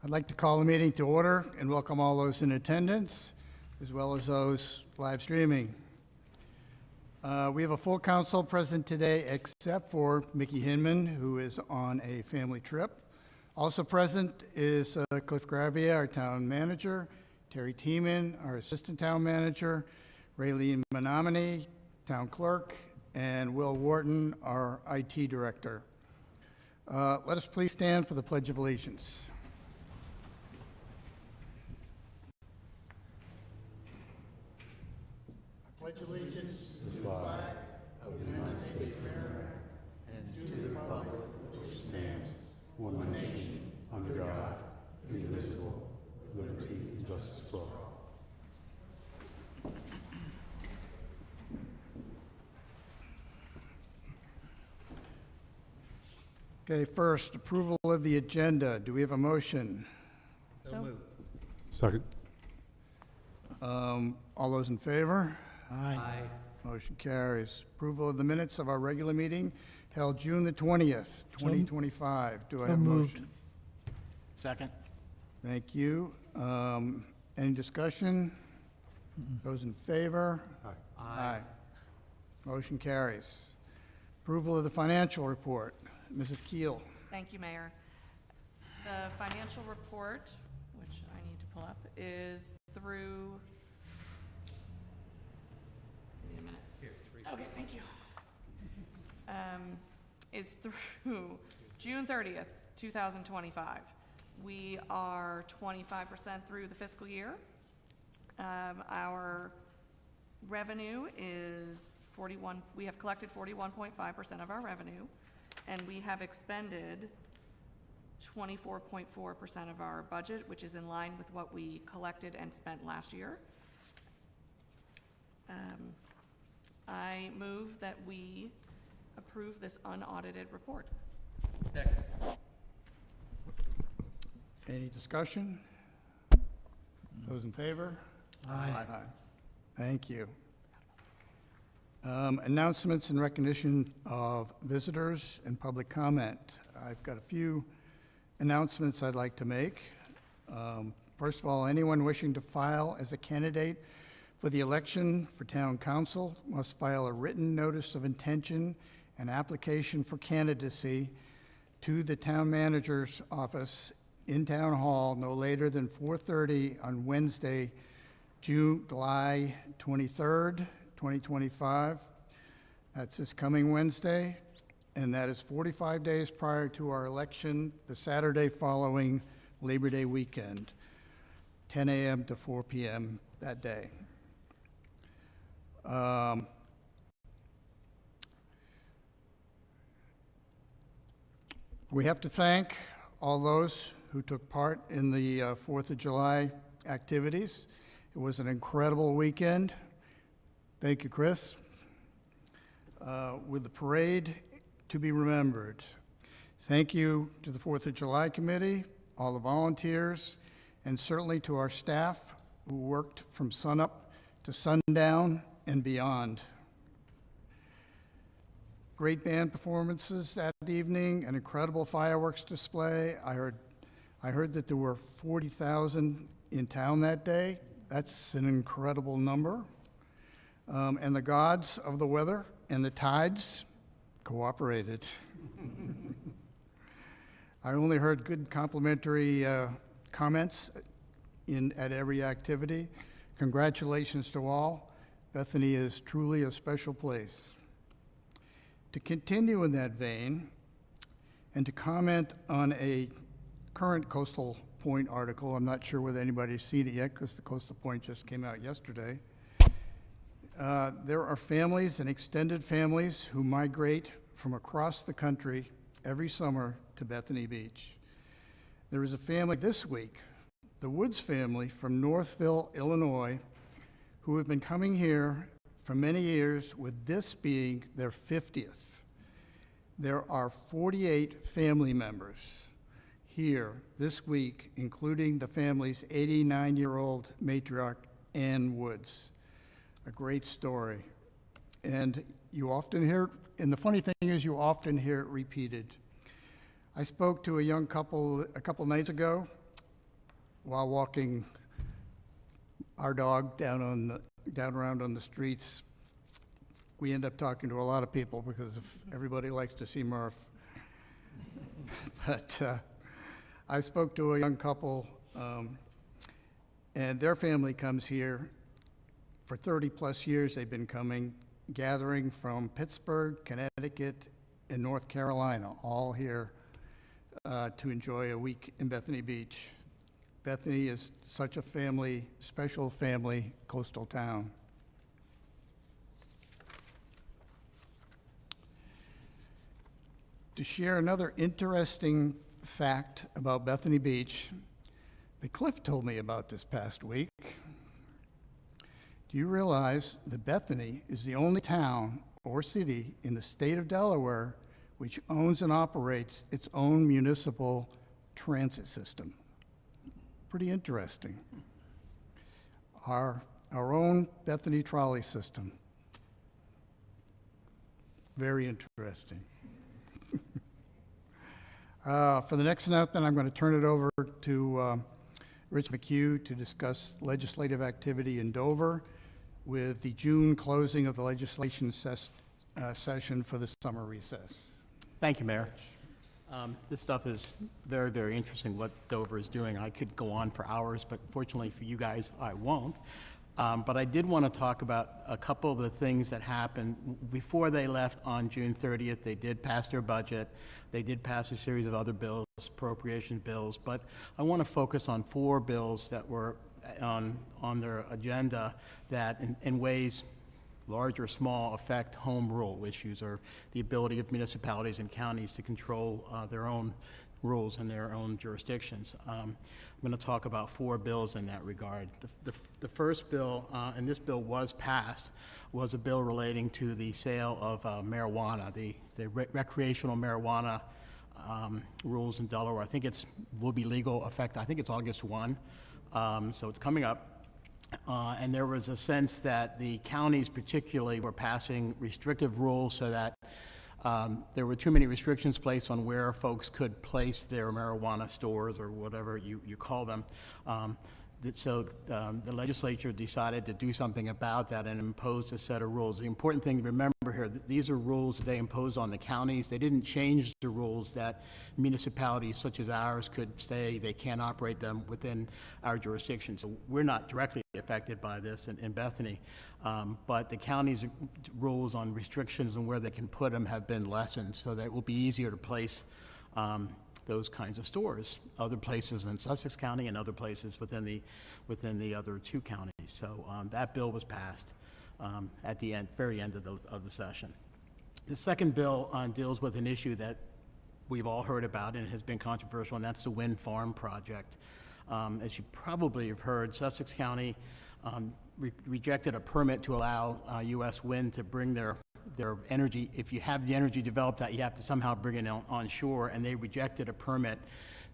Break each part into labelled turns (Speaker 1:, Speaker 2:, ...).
Speaker 1: I'd like to call the meeting to order and welcome all those in attendance, as well as those live streaming. We have a full council present today, except for Mickey Hinman, who is on a family trip. Also present is Cliff Gravier, our town manager, Terry Tiemann, our assistant town manager, Raylene Menominee, town clerk, and Will Wharton, our IT director. Let us please stand for the Pledge of Allegiance. I pledge allegiance to the flag of the United States of America and to the republic which stands one nation, under God, indivisible, with liberty and justice for all. Okay, first, approval of the agenda. Do we have a motion?
Speaker 2: So moved.
Speaker 3: Second.
Speaker 1: All those in favor?
Speaker 2: Aye.
Speaker 1: Motion carries. Approval of the minutes of our regular meeting held June the 20th, 2025. Do I have a motion?
Speaker 4: Second.
Speaker 1: Thank you. Any discussion? Those in favor? Aye. Motion carries. Approval of the financial report. Mrs. Keel.
Speaker 5: Thank you, Mayor. The financial report, which I need to pull up, is through, give me a minute.
Speaker 2: Here,
Speaker 5: Okay, thank you. Is through June 30th, 2025. We are 25% through the fiscal year. Our revenue is 41, we have collected 41.5% of our revenue, and we have expended 24.4% of our budget, which is in line with what we collected and spent last year. I move that we approve this unaudited report.
Speaker 2: Second.
Speaker 1: Any discussion? Those in favor?
Speaker 4: Aye.
Speaker 1: Thank you. Announcements and recognition of visitors and public comment. I've got a few announcements I'd like to make. First of all, anyone wishing to file as a candidate for the election for town council must file a written notice of intention and application for candidacy to the town manager's office in Town Hall no later than 4:30 on Wednesday, July 23rd, 2025. That's this coming Wednesday, and that is 45 days prior to our election, the Saturday following Labor Day weekend, 10 a.m. to 4 p.m. that day. We have to thank all those who took part in the 4th of July activities. It was an incredible weekend. Thank you, Chris. With the parade to be remembered. Thank you to the 4th of July Committee, all the volunteers, and certainly to our staff who worked from sunup to sundown and beyond. Great band performances that evening, an incredible fireworks display. I heard that there were 40,000 in town that day. That's an incredible number. And the gods of the weather and the tides cooperated. I only heard good complimentary comments at every activity. Congratulations to all. Bethany is truly a special place. To continue in that vein, and to comment on a current Coastal Point article, I'm not sure whether anybody's seen it yet because the Coastal Point just came out yesterday. There are families and extended families who migrate from across the country every summer to Bethany Beach. There is a family this week, the Woods family from Northville, Illinois, who have been coming here for many years, with this being their 50th. There are 48 family members here this week, including the family's 89-year-old matriarch, Ann Woods. A great story. And you often hear, and the funny thing is you often hear it repeated. I spoke to a young couple a couple nights ago, while walking our dog down around on the streets, we end up talking to a lot of people because everybody likes to see Murph. But I spoke to a young couple, and their family comes here. For 30-plus years, they've been coming, gathering from Pittsburgh, Connecticut, and North Carolina, all here to enjoy a week in Bethany Beach. Bethany is such a family, special family, coastal town. To share another interesting fact about Bethany Beach that Cliff told me about this past week. Do you realize that Bethany is the only town or city in the state of Delaware which owns and operates its own municipal transit system? Pretty interesting. Our own Bethany trolley system. Very interesting. For the next announcement, I'm going to turn it over to Rich McHugh to discuss legislative activity in Dover with the June closing of the legislation session for the summer recess.
Speaker 4: Thank you, Mayor. This stuff is very, very interesting, what Dover is doing. I could go on for hours, but fortunately for you guys, I won't. But I did want to talk about a couple of the things that happened. Before they left on June 30th, they did pass their budget. They did pass a series of other bills, appropriation bills, but I want to focus on 4 bills that were on their agenda that in ways, large or small, affect home rule issues, or the ability of municipalities and counties to control their own rules in their own jurisdictions. I'm going to talk about 4 bills in that regard. The first bill, and this bill was passed, was a bill relating to the sale of marijuana, the recreational marijuana rules in Delaware. I think will be legal effect, I think it's August 1, so it's coming up. And there was a sense that the counties particularly were passing restrictive rules so that there were too many restrictions placed on where folks could place their marijuana stores or whatever you call them. So the legislature decided to do something about that and imposed a set of rules. The important thing to remember here, these are rules they imposed on the counties. They didn't change the rules that municipalities such as ours could say they can't operate them within our jurisdiction. So we're not directly affected by this in Bethany. But the county's rules on restrictions and where they can put them have been lessened so that it will be easier to place those kinds of stores, other places in Sussex County and other places within the other 2 counties. So that bill was passed at the very end of the session. The second bill deals with an issue that we've all heard about and has been controversial, and that's the wind farm project. As you probably have heard, Sussex County rejected a permit to allow U.S. Wind to bring their energy. If you have the energy developed out, you have to somehow bring it on shore, and they rejected a permit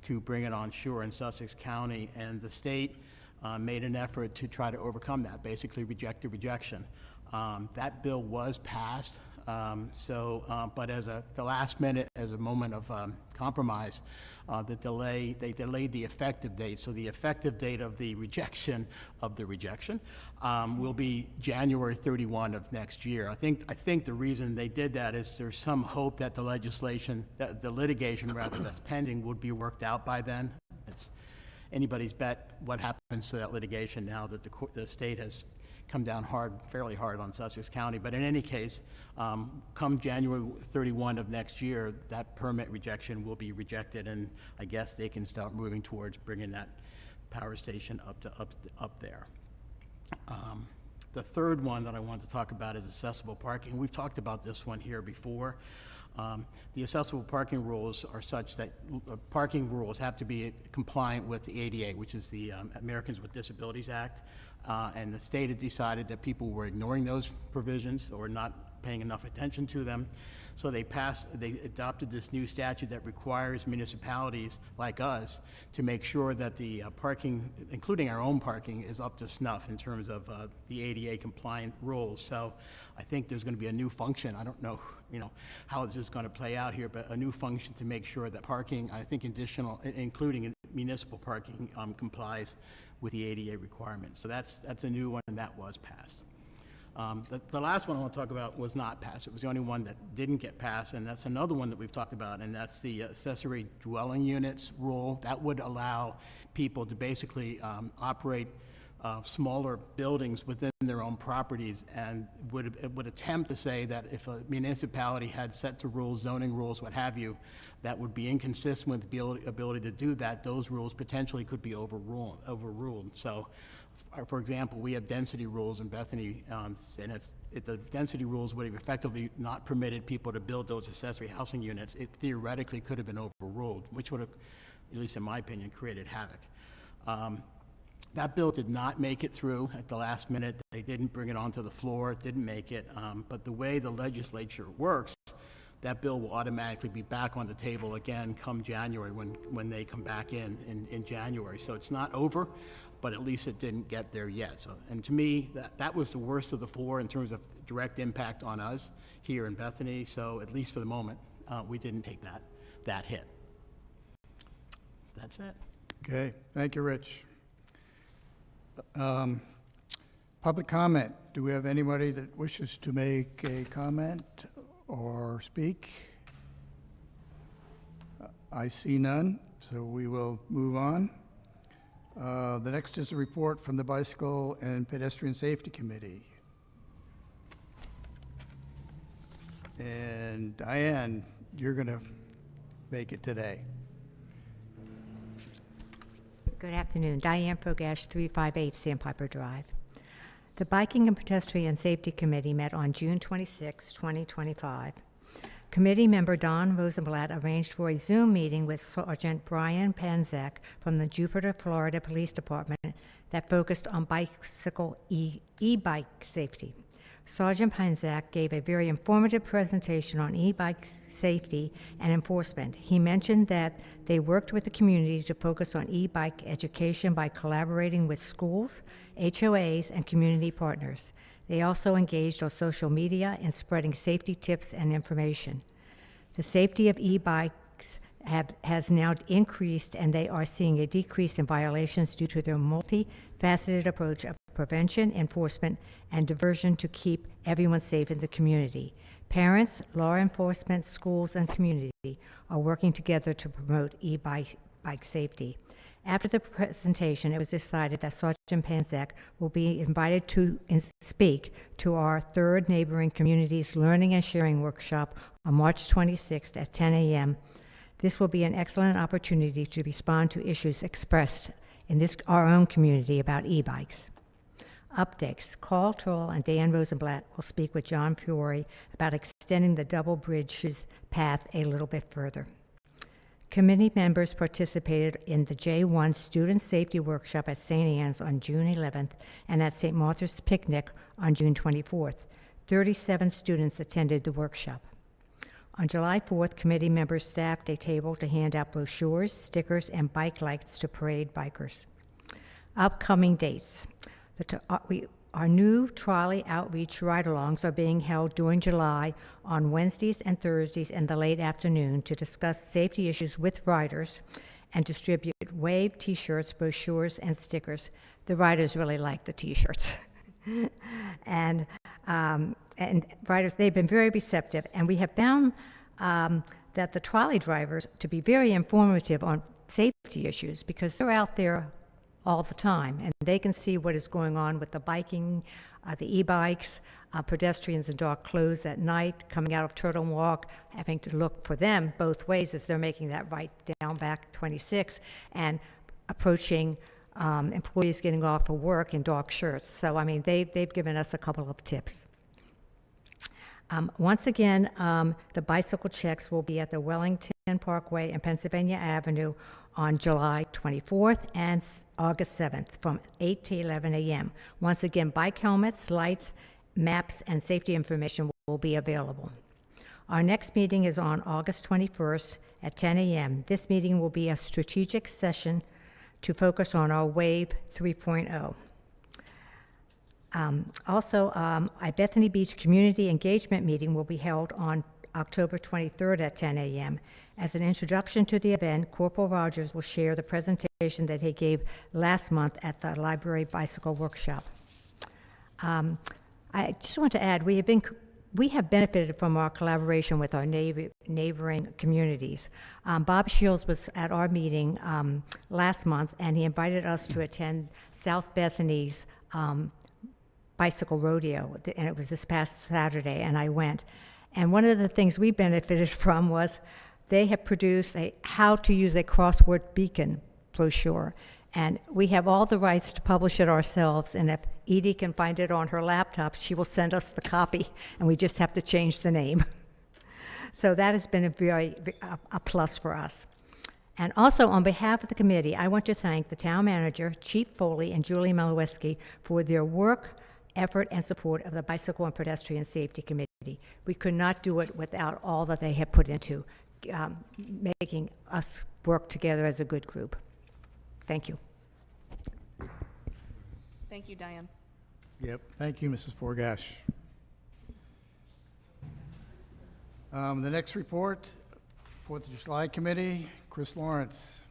Speaker 4: to bring it on shore in Sussex County, and the state made an effort to try to overcome that, basically reject the rejection. That bill was passed, but the last minute, as a moment of compromise, they delayed the effective date. So the effective date of the rejection will be January 31 of next year. I think the reason they did that is there's some hope that the litigation that's pending would be worked out by then. It's anybody's bet what happens to that litigation now that the state has come down fairly hard on Sussex County. But in any case, come January 31 of next year, that permit rejection will be rejected, and I guess they can start moving towards bringing that power station up there. The third one that I want to talk about is accessible parking. We've talked about this one here before. The accessible parking rules are such that parking rules have to be compliant with the ADA, which is the Americans with Disabilities Act. And the state had decided that people were ignoring those provisions or not paying enough attention to them. So they adopted this new statute that requires municipalities like us to make sure that the parking, including our own parking, is up to snuff in terms of the ADA compliant rules. So I think there's going to be a new function. I don't know, how this is going to play out here, but a new function to make sure that parking, I think including municipal parking complies with the ADA requirement. So that's a new one, and that was passed. The last one I want to talk about was not passed. It was the only one that didn't get passed, and that's another one that we've talked about, and that's the accessory dwelling units rule. That would allow people to basically operate smaller buildings within their own properties, and would attempt to say that if a municipality had sets of rules, zoning rules, what have you, that would be inconsistent with the ability to do that, those rules potentially could be overruled. So, for example, we have density rules in Bethany, and if the density rules would have effectively not permitted people to build those accessory housing units, it theoretically could have been overruled, which would have, at least in my opinion, created havoc. That bill did not make it through at the last minute. They didn't bring it onto the floor, it didn't make it. But the way the legislature works, that bill will automatically be back on the table again come January when they come back in January. So it's not over, but at least it didn't get there yet. So, and to me, that was the worst of the four in terms of direct impact on us here in Bethany. So at least for the moment, we didn't take that hit. That's it.
Speaker 1: Okay, thank you, Rich. Public comment. Do we have anybody that wishes to make a comment or speak? I see none, so we will move on. The next is a report from the Bicycle and Pedestrian Safety Committee. And Diane, you're going to make it today.
Speaker 3: Good afternoon. Diane Fogash, 358 Sandpiper Drive. The Biking and Pedestrian Safety Committee met on June 26, 2025. Committee member Don Rosenblatt arranged for a Zoom meeting with Sergeant Brian Panzak from the Jupiter, Florida Police Department that focused on bicycle e-bike safety. Sergeant Panzak gave a very informative presentation on e-bike safety and enforcement. He mentioned that they worked with the community to focus on e-bike education by collaborating with schools, HOAs, and community partners. They also engaged on social media in spreading safety tips and information. The safety of e-bikes has now increased, and they are seeing a decrease in violations due to their multifaceted approach of prevention, enforcement, and diversion to keep everyone safe in the community. Parents, law enforcement, schools, and community are working together to promote e-bike safety. After the presentation, it was decided that Sergeant Panzak will be invited to speak to our third Neighboring Communities Learning and Sharing Workshop on March 26th at 10 a.m. This will be an excellent opportunity to respond to issues expressed in our own community about e-bikes. Updates. Carl Troll and Dan Rosenblatt will speak with John Fiore about extending the double bridges path a little bit further. Committee members participated in the J1 Student Safety Workshop at St. Anne's on June 11th and at St. Martha's Picnic on June 24th. 37 students attended the workshop. On July 4th, committee members staffed a table to hand out brochures, stickers, and bike lights to parade bikers. Upcoming dates. Our new trolley outreach ride-alongs are being held during July on Wednesdays and Thursdays in the late afternoon to discuss safety issues with riders and distribute WAVE T-shirts, brochures, and stickers. The riders really like the T-shirts. and riders, they've been very receptive, and we have found that the trolley drivers to be very informative on safety issues because they're out there all the time, and they can see what is going on with the biking, the e-bikes, pedestrians in dark clothes at night, coming out of Turtle Walk, having to look for them both ways as they're making that right down back 26, and approaching employees getting off of work in dark shirts. So, I mean, they've given us a couple of tips. Once again, the bicycle checks will be at the Wellington Parkway and Pennsylvania Avenue on July 24th and August 7th from 8 to 11 a.m. Once again, bike helmets, lights, maps, and safety information will be available. Our next meeting is on August 21st at 10 a.m. This meeting will be a strategic session to focus on our WAVE 3.0. Also, a Bethany Beach Community Engagement Meeting will be held on October 23rd at 10 a.m. As an introduction to the event, Corporal Rogers will share the presentation that he gave last month at the Library Bicycle Workshop. I just want to add, we have benefited from our collaboration with our neighboring communities. Bob Shields was at our meeting last month, and he invited us to attend South Bethany's bicycle rodeo, and it was this past Saturday, and I went. And one of the things we benefited from was they have produced a how to use a crossword beacon brochure. And we have all the rights to publish it ourselves, and if Edie can find it on her laptop, she will send us the copy, and we just have to change the name. So that has been a plus for us. And also, on behalf of the committee, I want to thank the town manager, Chief Foley, and Julie Maloweski for their work, effort, and support of the Bicycle and Pedestrian Safety Committee. We could not do it without all that they have put into making us work together as a good group. Thank you.
Speaker 5: Thank you, Diane.
Speaker 1: Yep, thank you, Mrs. Forgash. The next report, 4th of July Committee, Chris Lawrence.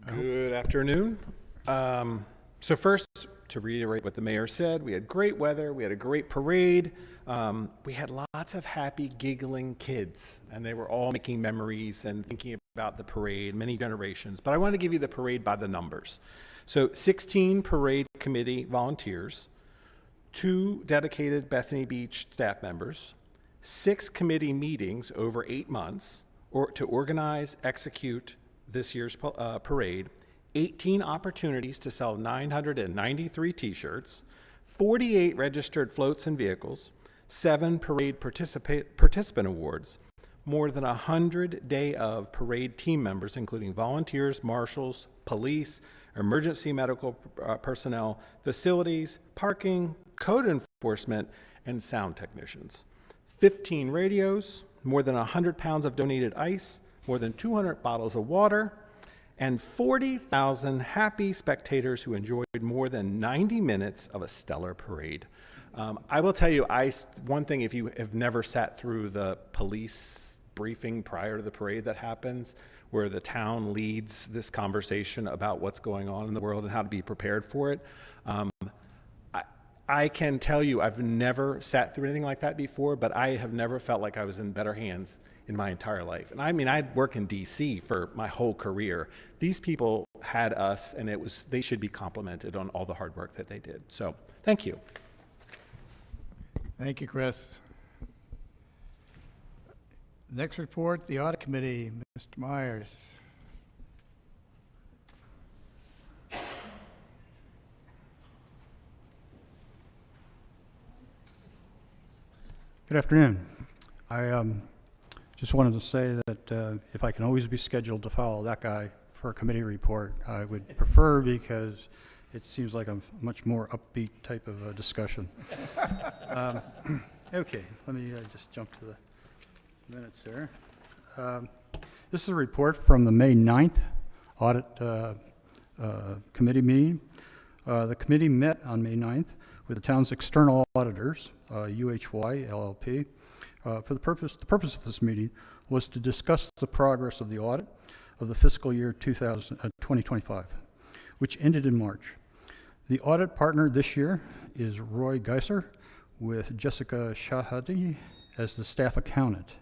Speaker 6: Good afternoon. So first, to reiterate what the mayor said, we had great weather, we had a great parade, we had lots of happy, giggling kids, and they were all making memories and thinking about the parade, many generations. But I want to give you the parade by the numbers. So 16 parade committee volunteers, 2 dedicated Bethany Beach staff members, 6 committee meetings over 8 months to organize, execute this year's parade, 18 opportunities to sell 993 t-shirts, 48 registered floats and vehicles, 7 parade participant awards, more than 100 day of parade team members, including volunteers, marshals, police, emergency medical personnel, facilities, parking, code enforcement, and sound technicians. 15 radios, more than 100 pounds of donated ice, more than 200 bottles of water, and 40,000 happy spectators who enjoyed more than 90 minutes of a stellar parade. I will tell you, one thing, if you have never sat through the police briefing prior to the parade that happens, where the town leads this conversation about what's going on in the world and how to be prepared for it, I can tell you I've never sat through anything like that before, but I have never felt like I was in better hands in my entire life. And I mean, I'd worked in DC for my whole career. These people had us, and they should be complimented on all the hard work that they did. So thank you.
Speaker 1: Thank you, Chris. Next report, the Audit Committee, Mr. Myers.
Speaker 7: Good afternoon. I just wanted to say that if I can always be scheduled to follow that guy for a committee report, I would prefer, because it seems like a much more upbeat type of a discussion. Okay, let me just jump to the minutes there. This is a report from the May 9th Audit Committee meeting. The committee met on May 9th with the town's external auditors, UHY LLP. The purpose of this meeting was to discuss the progress of the audit of the fiscal year 2025, which ended in March. The audit partner this year is Roy Geiser, with Jessica Shahadi as the staff accountant.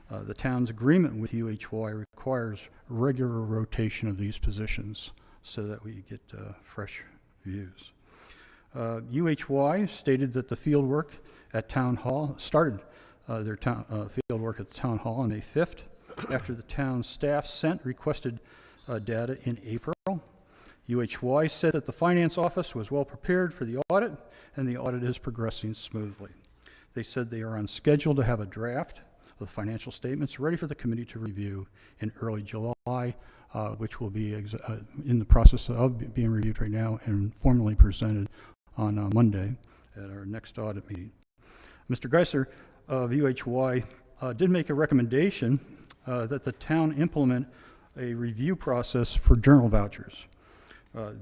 Speaker 7: The town's agreement with UHY requires regular rotation of these positions so that we get fresh views. UHY stated that the field work at Town Hall started their field work at the Town Hall on May 5th after the town staff sent requested data in April. UHY said that the finance office was well prepared for the audit, and the audit is progressing smoothly. They said they are on schedule to have a draft of the financial statements ready for the committee to review in early July, which will be in the process of being reviewed right now and formally presented on Monday at our next audit meeting. Mr. Geiser of UHY did make a recommendation that the town implement a review process for journal vouchers.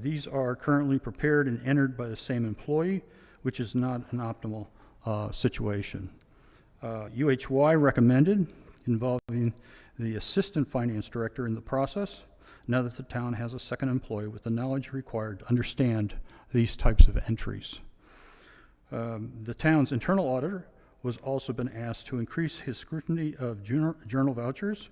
Speaker 7: These are currently prepared and entered by the same employee, which is not an optimal situation. UHY recommended involving the assistant finance director in the process, now that the town has a second employee with the knowledge required to understand these types of entries. The town's internal auditor was also been asked to increase his scrutiny of journal vouchers.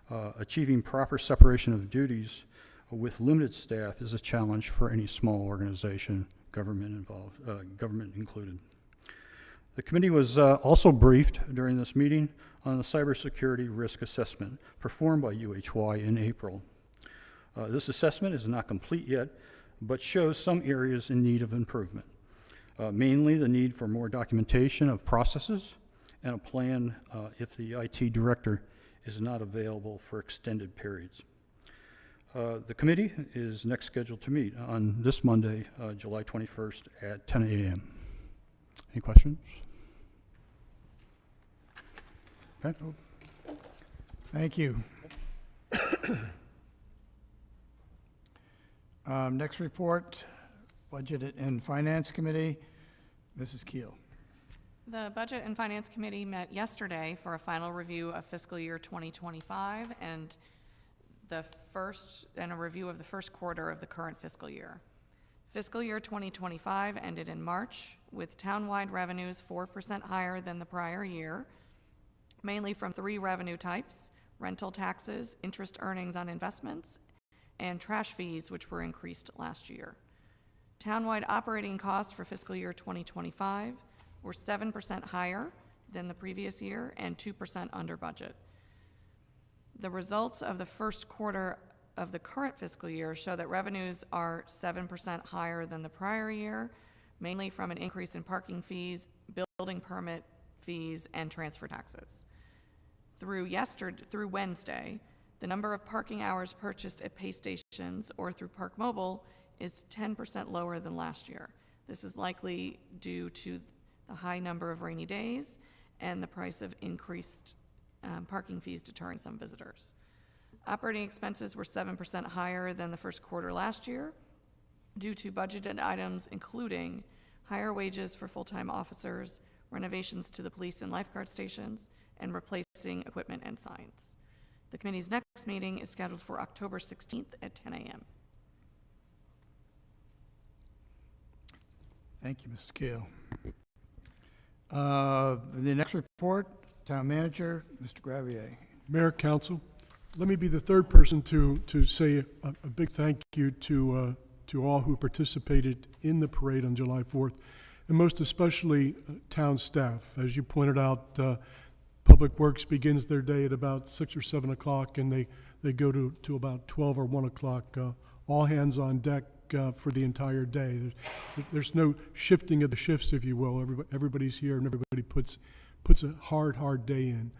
Speaker 7: Achieving proper separation of duties with limited staff is a challenge for any small organization, government included. The committee was also briefed during this meeting on the cybersecurity risk assessment performed by UHY in April. This assessment is not complete yet, but shows some areas in need of improvement, mainly the need for more documentation of processes and a plan if the IT director is not available for extended periods. The committee is next scheduled to meet on this Monday, July 21st at 10 a.m. Any questions? Okay.
Speaker 1: Thank you. Next report, Budget and Finance Committee. Mrs. Keel.
Speaker 5: The Budget and Finance Committee met yesterday for a final review of fiscal year 2025 and a review of the first quarter of the current fiscal year. Fiscal year 2025 ended in March with townwide revenues 4% higher than the prior year, mainly from 3 revenue types: rental taxes, interest earnings on investments, and trash fees, which were increased last year. Townwide operating costs for fiscal year 2025 were 7% higher than the previous year and 2% under budget. The results of the first quarter of the current fiscal year show that revenues are 7% higher than the prior year, mainly from an increase in parking fees, building permit fees, and transfer taxes. Through Wednesday, the number of parking hours purchased at pay stations or through Park Mobile is 10% lower than last year. This is likely due to the high number of rainy days and the price of increased parking fees deterring some visitors. Operating expenses were 7% higher than the first quarter last year due to budgeted items including higher wages for full-time officers, renovations to the police and lifeguard stations, and replacing equipment and signs. The committee's next meeting is scheduled for October 16th at 10 a.m.
Speaker 1: Thank you, Mrs. Keel. The next report, Town Manager, Mr. Gravier.
Speaker 8: Mayor, Council, let me be the third person to say a big thank you to all who participated in the parade on July 4th, and most especially town staff. As you pointed out, Public Works begins their day at about 6 or 7 o'clock, and they go to about 12 or 1 o'clock. All hands on deck for the entire day. There's no shifting of the shifts, if you will. Everybody's here, and everybody puts a hard day in.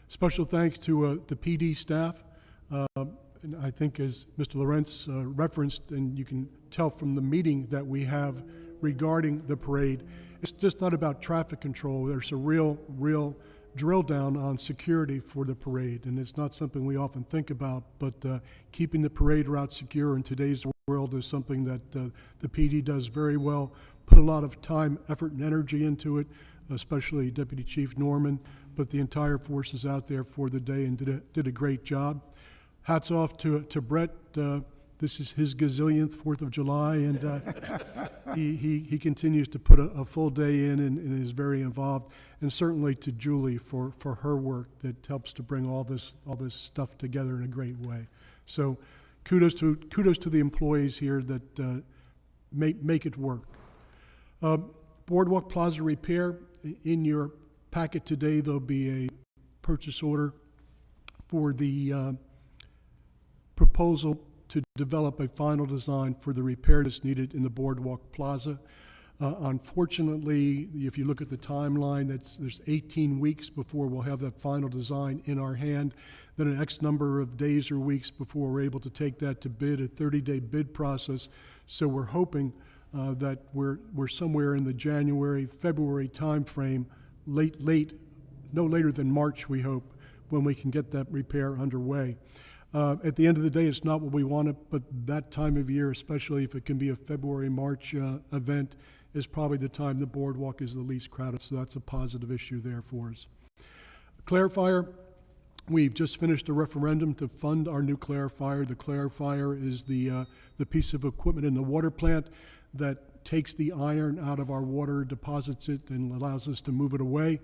Speaker 8: Special thanks to the PD staff. And I think, as Mr. Lawrence referenced, and you can tell from the meeting that we have regarding the parade, it's just not about traffic control. There's a real drill down on security for the parade, and it's not something we often think about, but keeping the parade route secure in today's world is something that the PD does very well, put a lot of time, effort, and energy into it, especially Deputy Chief Norman, but the entire force is out there for the day and did a great job. Hats off to Brett. This is his gazillionth 4th of July, and he continues to put a full day in and is very involved. And certainly to Julie for her work that helps to bring all this stuff together in a great way. So kudos to the employees here that make it work. Boardwalk Plaza repair. In your packet today, there'll be a purchase order for the proposal to develop a final design for the repair that's needed in the Boardwalk Plaza. Unfortunately, if you look at the timeline, there's 18 weeks before we'll have that final design in our hand, then an X number of days or weeks before we're able to take that to bid, a 30-day bid process. So we're hoping that we're somewhere in the January, February timeframe, no later than March, we hope, when we can get that repair underway. At the end of the day, it's not what we wanted, but that time of year, especially if it can be a February, March event, is probably the time the boardwalk is the least crowded, so that's a positive issue there for us. Clarifier, we've just finished a referendum to fund our new clarifier. The clarifier is the piece of equipment in the water plant that takes the iron out of our water, deposits it, and allows us to move it away.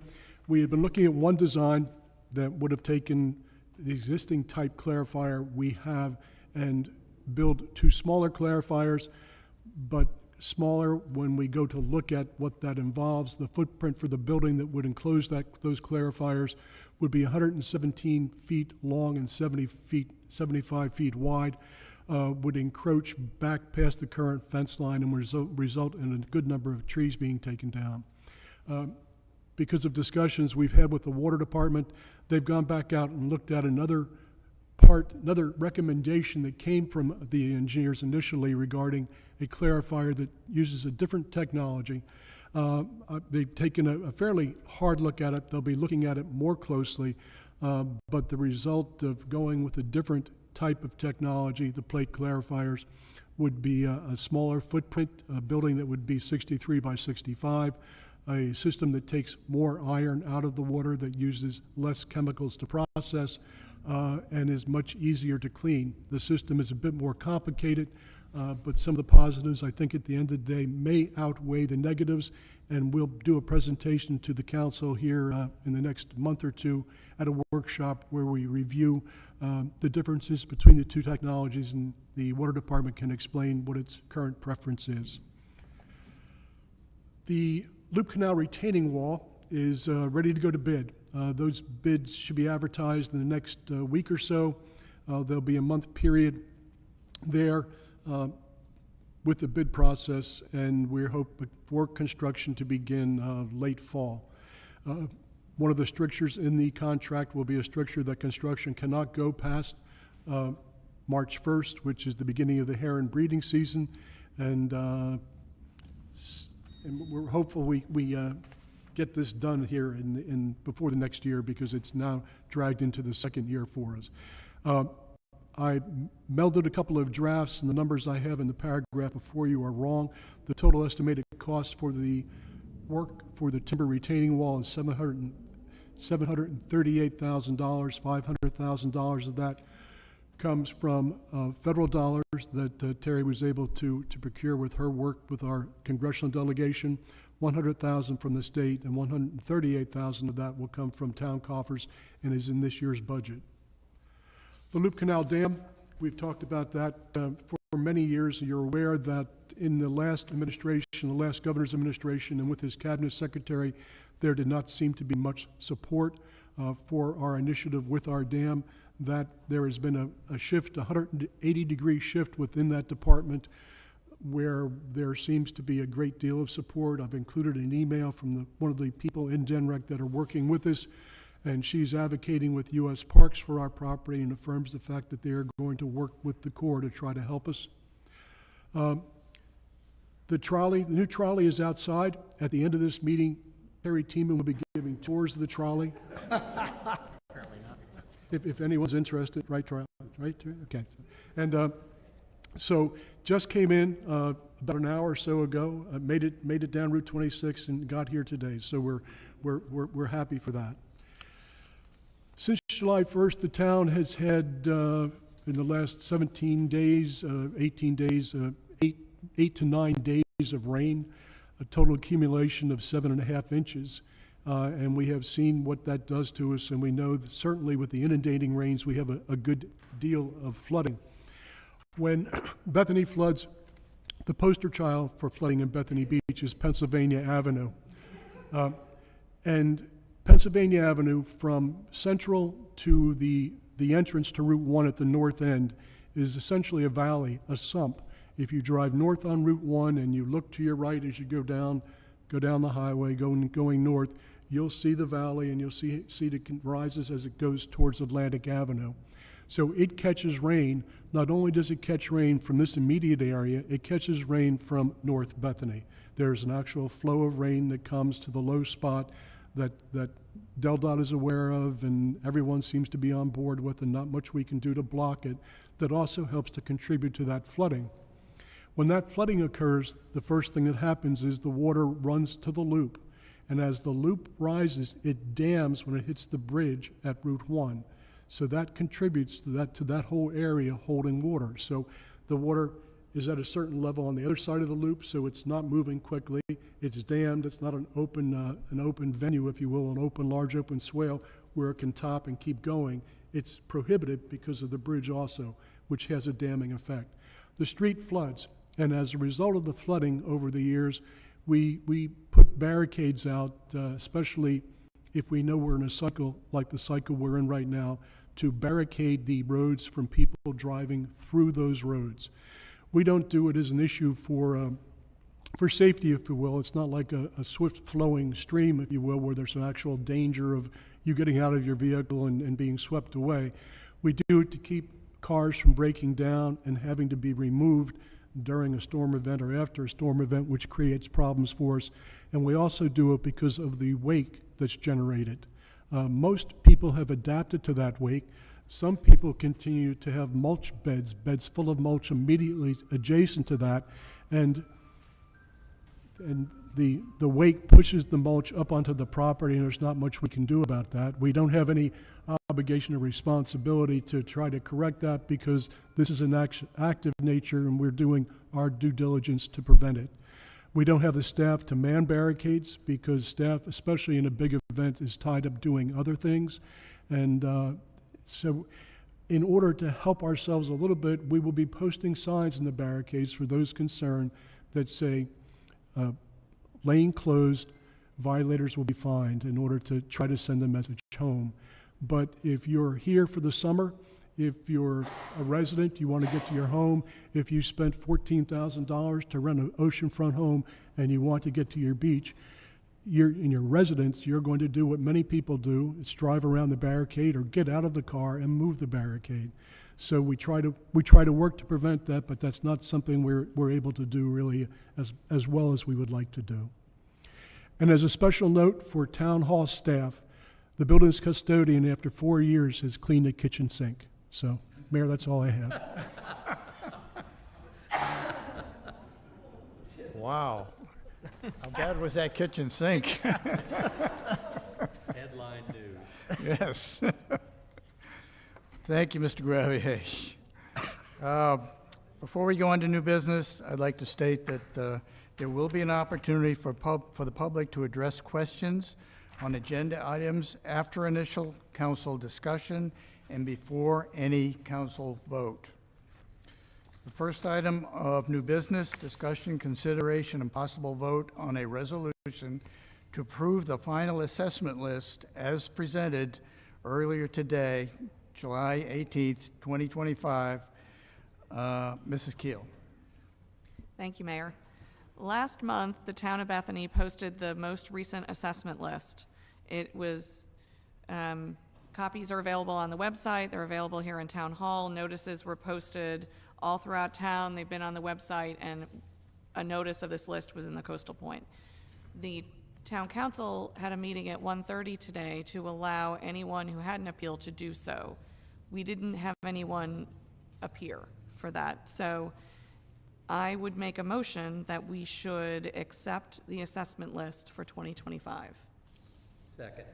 Speaker 8: We had been looking at one design that would have taken the existing type clarifier we have and build 2 smaller clarifiers, but smaller when we go to look at what that involves. The footprint for the building that would enclose those clarifiers would be 117 feet long and 75 feet wide, would encroach back past the current fence line and result in a good number of trees being taken down. Because of discussions we've had with the water department, they've gone back out and looked at another recommendation that came from the engineers initially regarding a clarifier that uses a different technology. They've taken a fairly hard look at it. They'll be looking at it more closely, but the result of going with a different type of technology, the plate clarifiers, would be a smaller footprint, a building that would be 63 by 65, a system that takes more iron out of the water, that uses less chemicals to process, and is much easier to clean. The system is a bit more complicated, but some of the positives, I think at the end of the day, may outweigh the negatives, and we'll do a presentation to the council here in the next month or two at a workshop where we review the differences between the 2 technologies, and the water department can explain what its current preference is. The Loop Canal retaining wall is ready to go to bid. Those bids should be advertised in the next week or so. There'll be a month period there with the bid process, and we hope for construction to begin late fall. One of the strictures in the contract will be a stricture that construction cannot go past March 1st, which is the beginning of the heron breeding season, and we're hopeful we get this done here before the next year, because it's now dragged into the second year for us. I melded a couple of drafts, and the numbers I have in the paragraph before you are wrong. The total estimated cost for the work for the timber retaining wall is $738,000. $500,000 of that comes from federal dollars that Terry was able to procure with her work with our congressional delegation. $100,000 from the state, and $138,000 of that will come from town coffers and is in this year's budget. The Loop Canal Dam, we've talked about that for many years. You're aware that in the last administration, the last governor's administration, and with his cabinet secretary, there did not seem to be much support for our initiative with our dam. That there has been a shift, a 180-degree shift within that department, where there seems to be a great deal of support. I've included an email from one of the people in DNREC that are working with us, and she's advocating with U.S. Parks for our property and affirms the fact that they are going to work with the Corps to try to help us. The new trolley is outside. At the end of this meeting, Terry Tiemann will be giving tours of the trolley. If anyone's interested, right, Charlie? Right, Terry? Okay. And so just came in about an hour or so ago. Made it down Route 26 and got here today. So we're happy for that. Since July 1st, the town has had in the last 17 days, 18 days, 8 to 9 days of rain, a total accumulation of 7.5 inches. And we have seen what that does to us, and we know that certainly with the inundating rains, we have a good deal of flooding. When Bethany floods, the poster child for flooding in Bethany Beach is Pennsylvania Avenue. And Pennsylvania Avenue, from Central to the entrance to Route 1 at the north end, is essentially a valley, a sump. If you drive north on Route 1 and you look to your right as you go down the highway going north, you'll see the valley, and you'll see it rises as it goes towards Atlantic Avenue. So it catches rain. Not only does it catch rain from this immediate area, it catches rain from North Bethany. There's an actual flow of rain that comes to the low spot that DelDOT is aware of, and everyone seems to be on board with, and not much we can do to block it. That also helps to contribute to that flooding. When that flooding occurs, the first thing that happens is the water runs to the loop. And as the loop rises, it dams when it hits the bridge at Route 1. So that contributes to that whole area holding water. So the water is at a certain level on the other side of the loop, so it's not moving quickly. It's dammed. It's not an open venue, if you will, large open swale where it can top and keep going. It's prohibited because of the bridge also, which has a damming effect. The street floods, and as a result of the flooding over the years, we put barricades out, especially if we know we're in a cycle like the cycle we're in right now, to barricade the roads from people driving through those roads. We don't do it as an issue for safety, if you will. It's not like a swift-flowing stream, if you will, where there's an actual danger of you getting out of your vehicle and being swept away. We do it to keep cars from breaking down and having to be removed during a storm event or after a storm event, which creates problems for us. And we also do it because of the wake that's generated. Most people have adapted to that wake. Some people continue to have mulch beds full of mulch immediately adjacent to that, and the wake pushes the mulch up onto the property, and there's not much we can do about that. We don't have any obligation or responsibility to try to correct that because this is an active nature, and we're doing our due diligence to prevent it. We don't have the staff to man barricades because staff, especially in a big event, is tied up doing other things. And so in order to help ourselves a little bit, we will be posting signs in the barricades for those concerned that say, lane closed, violators will be fined, in order to try to send a message home. But if you're here for the summer, if you're a resident, you want to get to your home, if you spent $14,000 to rent an oceanfront home and you want to get to your beach, in your residence, you're going to do what many people do, is drive around the barricade or get out of the car and move the barricade. So we try to work to prevent that, but that's not something we're able to do really as well as we would like to do. And as a special note for town hall staff, the building's custodian, after 4 years, has cleaned the kitchen sink. So, Mayor, that's all I have.
Speaker 1: Wow. How bad was that kitchen sink?
Speaker 2: Headline news.
Speaker 1: Yes. Thank you, Mr. Gravier. Before we go on to new business, I'd like to state that there will be an opportunity for the public to address questions on agenda items after initial council discussion and before any council vote. The first item of new business, discussion, consideration, and possible vote on a resolution to approve the final assessment list as presented earlier today, July 18th, 2025. Mrs. Keel.
Speaker 5: Thank you, Mayor. Last month, the town of Bethany posted the most recent assessment list. It was, copies are available on the website. They're available here in Town Hall. Notices were posted all throughout town. They've been on the website, and a notice of this list was in the Coastal Point. The town council had a meeting at 1:30 today to allow anyone who had an appeal to do so. We didn't have anyone appear for that, so I would make a motion that we should accept the assessment list for 2025.
Speaker 2: Second.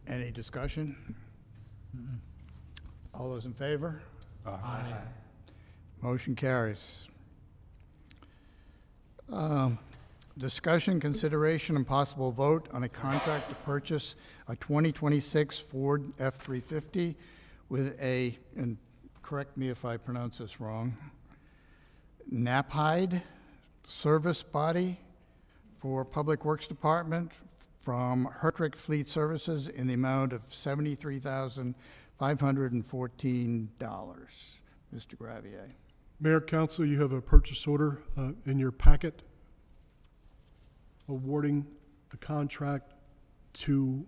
Speaker 1: Any discussion? All those in favor? Aye. Motion carries. Discussion, consideration, and possible vote on a contract to purchase a 2026 Ford F-350 with a, and correct me if I pronounce this wrong, Knapheide service body for Public Works Department from Hertrick Fleet Services in the amount of $73,514. Mr. Gravier.
Speaker 8: Mayor, Council, you have a purchase order in your packet awarding the contract to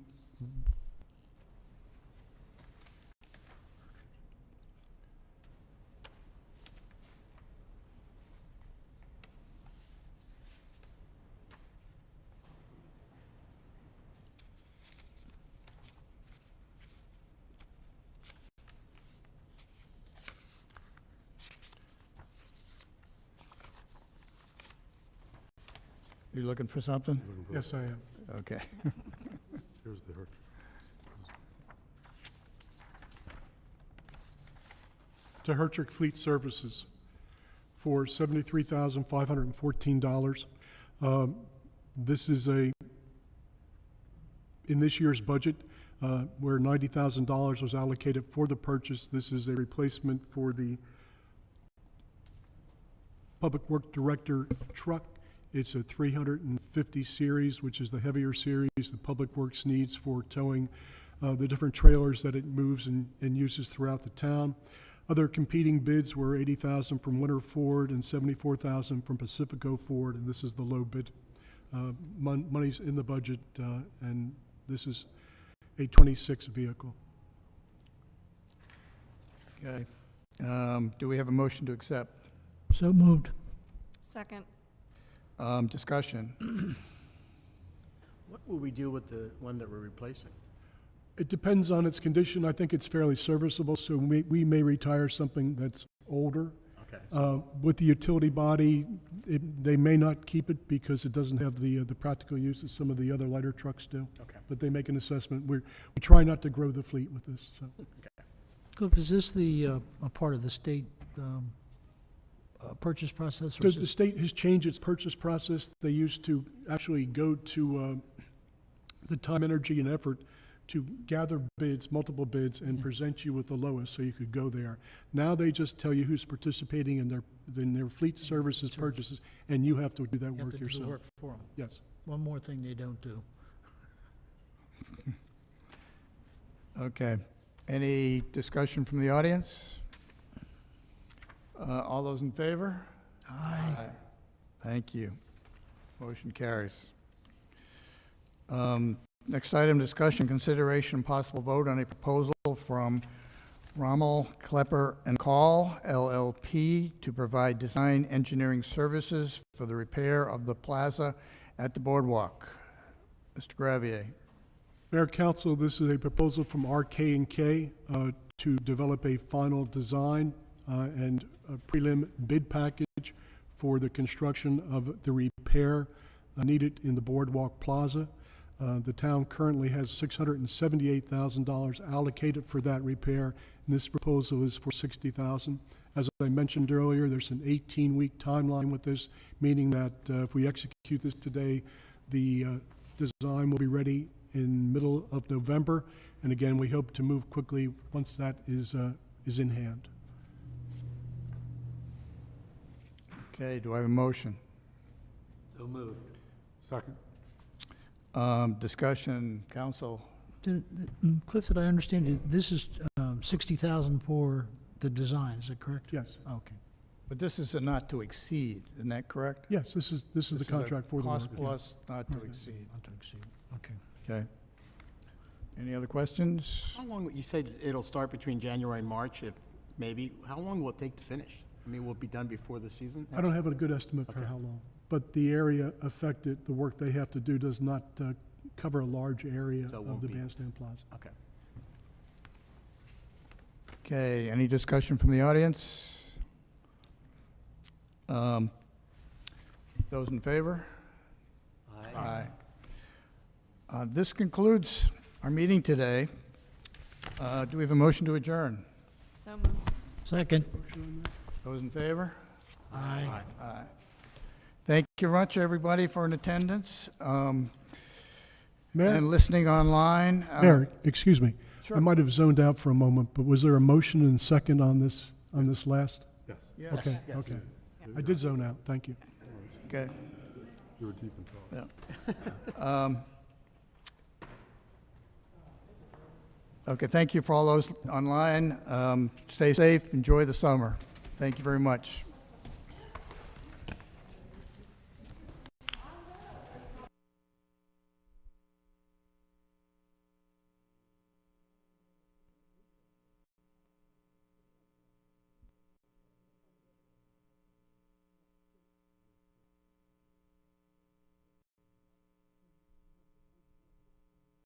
Speaker 1: You looking for something?
Speaker 8: Yes, I am.
Speaker 1: Okay.
Speaker 8: Here's the to Hertrick Fleet Services for $73,514. This is in this year's budget, where $90,000 was allocated for the purchase. This is a replacement for the Public Work Director truck. It's a 350 series, which is the heavier series the Public Works needs for towing the different trailers that it moves and uses throughout the town. Other competing bids were $80,000 from Winter Ford and $74,000 from Pacifico Ford, and this is the low bid. Money's in the budget, and this is a 26 vehicle.
Speaker 1: Okay. Do we have a motion to accept?
Speaker 9: So moved.
Speaker 5: Second.
Speaker 1: Discussion.
Speaker 4: What will we do with the one that we're replacing?
Speaker 8: It depends on its condition. I think it's fairly serviceable, so we may retire something that's older.
Speaker 4: Okay.
Speaker 8: With the utility body, they may not keep it because it doesn't have the practical use that some of the other lighter trucks do.
Speaker 4: Okay.
Speaker 8: But they make an assessment. We try not to grow the fleet with this, so.
Speaker 9: Cliff, is this a part of the state purchase process? Or is
Speaker 8: The
Speaker 9: this-
Speaker 8: state has changed its purchase process. They used to actually go to the time, energy, and effort to gather bids, multiple bids, and present you with the lowest so you could go there. Now they just tell you who's participating in their fleet services purchases, and you have to do that
Speaker 9: You have
Speaker 8: work
Speaker 9: to do the
Speaker 8: yourself.
Speaker 9: work for 'em.
Speaker 8: Yes.
Speaker 9: One more thing they don't do.
Speaker 1: Okay. Any discussion from the audience? All those in favor? Aye. Thank you. Motion carries. Next item, discussion, consideration, and possible vote on a proposal from Rommel, Klepper and Call LLP to provide design engineering services for the repair of the plaza at the boardwalk. Mr. Gravier.
Speaker 8: Mayor, Council, this is a proposal from RK&K to develop a final design and a prelim bid package for the construction of the repair needed in the Boardwalk Plaza. The town currently has $678,000 allocated for that repair, and this proposal is for $60,000. As I mentioned earlier, there's an 18-week timeline with this, meaning that if we execute this today, the design will be ready in middle of November. And again, we hope to move quickly once that is in hand.
Speaker 1: Okay, do I have a motion?
Speaker 2: So moved.
Speaker 8: Second.
Speaker 1: Discussion, council.
Speaker 9: Cliff, did I understand you? This is 60,000 for the design, is that correct?
Speaker 8: Yes.
Speaker 9: Okay.
Speaker 1: But this is a not to exceed, isn't that correct?
Speaker 8: Yes, this is the contract for the work.
Speaker 1: Cost plus, not to exceed.
Speaker 9: Not to exceed, okay.
Speaker 1: Okay. Any other questions?
Speaker 4: How long, you said it'll start between January and March, if maybe, how long will it take to finish? I mean, will it be done before the season?
Speaker 8: I don't have a good estimate for
Speaker 4: Okay.
Speaker 8: how long, but the area affected, the work they have to do does not cover a large area
Speaker 4: So it
Speaker 8: of
Speaker 4: won't
Speaker 8: the
Speaker 4: be-
Speaker 8: bandstand plaza.
Speaker 4: Okay.
Speaker 1: Okay, any discussion from the audience? Those in favor?
Speaker 2: Aye.
Speaker 1: This concludes our meeting today. Do we have a motion to adjourn?
Speaker 5: So moved.
Speaker 9: Second.
Speaker 1: Those in favor?
Speaker 9: Aye.
Speaker 1: Aye. Thank you very much, everybody, for an attendance
Speaker 8: Mayor,
Speaker 1: and listening online.
Speaker 8: Mayor, excuse me.
Speaker 1: Sure.
Speaker 8: I might have zoned out for a moment, but was there a motion and second on this last?
Speaker 1: Yes.
Speaker 8: Okay, okay. I did zone out, thank you.
Speaker 1: Okay.
Speaker 8: You were deep in thought.
Speaker 1: Yeah. Okay, thank you for all those online. Stay safe, enjoy the summer. Thank you very much.